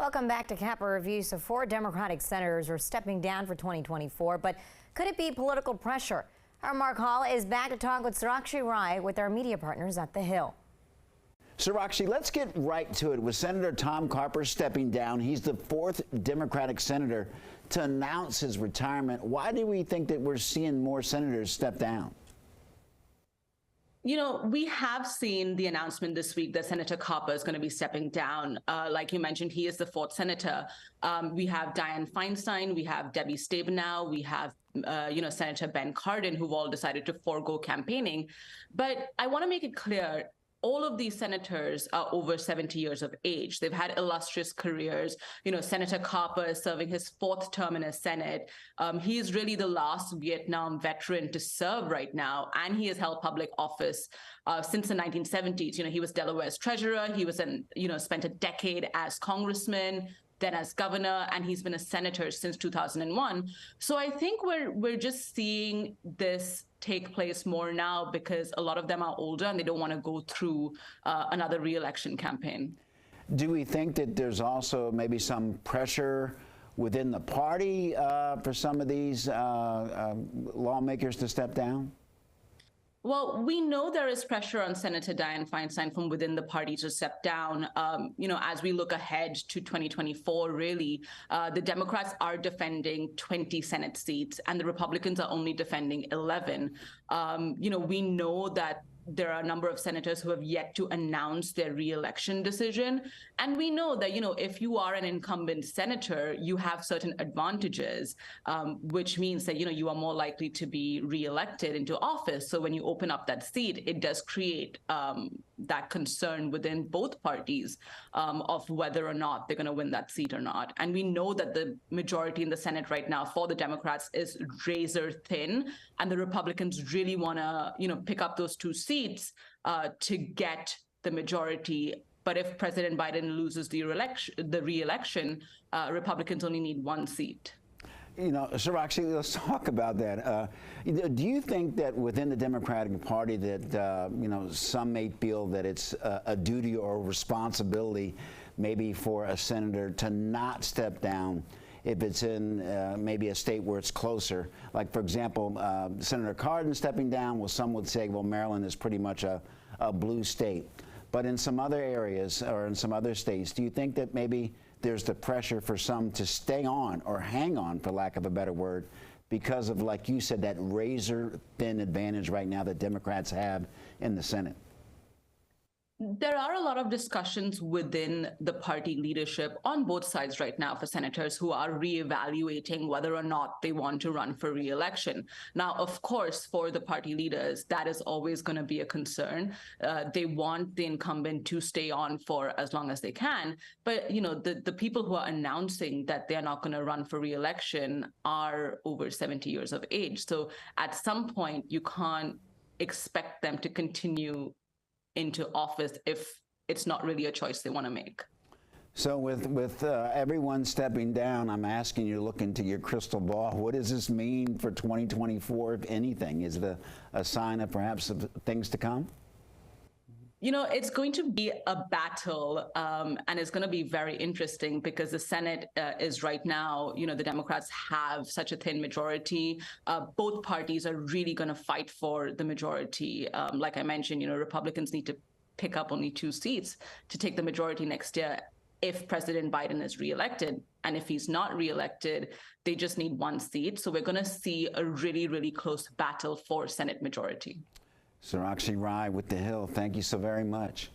Welcome back to Capper Review. So 4 Democratic senators are stepping down for 2024, but could it be political pressure? Our Mark Hall is back to talk with Sarakshi with our media partners at The Hill. Sarakshi, let's get right to it. With Senator Tom Carper stepping down, he's the 4th Democratic senator to announce his retirement. Why do we think that we're seeing more senators step down? You know, we have seen the announcement this week that Senator Carper is going to be stepping down. Like you mentioned, he is the 4th senator. We have Dianne Feinstein, we have Debbie Stabenow, we have Senator Ben Cardin, who've all decided to forego campaigning. But I want to make it clear, all of these senators are over 70 years of age. They've had illustrious careers. You know, Senator Carper is serving his 4th term in the Senate. He is really the last Vietnam veteran to serve right now, and he has held public office since the 1970s. You know, he was Delaware's treasurer. He was spent a decade as congressman, then as governor, and he's been a senator since 2001. So I think we're just seeing this take place more now because a lot of them are older and they don't want to go through another re-election campaign. Do we think that there's also maybe some pressure within the party for some of these lawmakers to step down? Well, we know there is pressure on Senator Dianne Feinstein from within the party to step down. As we look ahead to 2024, really, the Democrats are defending 20 Senate seats and the Republicans are only defending 11. We know that there are a number of senators who have yet to announce their re-election decision. And we know that, if you are an incumbent senator, you have certain advantages, which means that, you are more likely to be re-elected into office. So when you open up that seat, it does create that concern within both parties of whether or not they're going to win that seat or not. And we know that the majority in the Senate right now for the Democrats is razor thin, and the Republicans really want to, pick up those 2 seats to get the majority. But if President Biden loses the re-election, Republicans only need 1 seat. Sarakshi, let's talk about that. Do you think that within the Democratic Party that, some may feel that it's a duty or a responsibility maybe for a senator to not step down if it's in maybe a state where it's closer? Like, for example, Senator Cardin stepping down, well, some would say, well, Maryland is pretty much a blue state. But in some other areas or in some other states, do you think that maybe there's the pressure for some to stay on or hang on, for lack of a better word, because of, like you said, that razor-thin advantage right now that Democrats have in the Senate? There are a lot of discussions within the party leadership on both sides right now for senators who are reevaluating whether or not they want to run for re-election. Now, of course, for the party leaders, that is always going to be a concern. They want the incumbent to stay on for as long as they can. But, the people who are announcing that they're not going to run for re-election are over 70 years of age. So at some point, you can't expect them to continue into office if it's not really a choice they want to make. So with everyone stepping down, I'm asking you to look into your crystal ball. What does this mean for 2024, if anything? Is it a sign of perhaps of things to come? It's going to be a battle, and it's going to be very interesting because the Senate is right now, the Democrats have such a thin majority. Both parties are really going to fight for the majority. Like I mentioned, Republicans need to pick up only 2 seats to take the majority next year if President Biden is reelected. And if he's not reelected, they just need 1 seat. So we're going to see a really, really close battle for Senate majority. Sarakshi with The Hill, thank you so very much.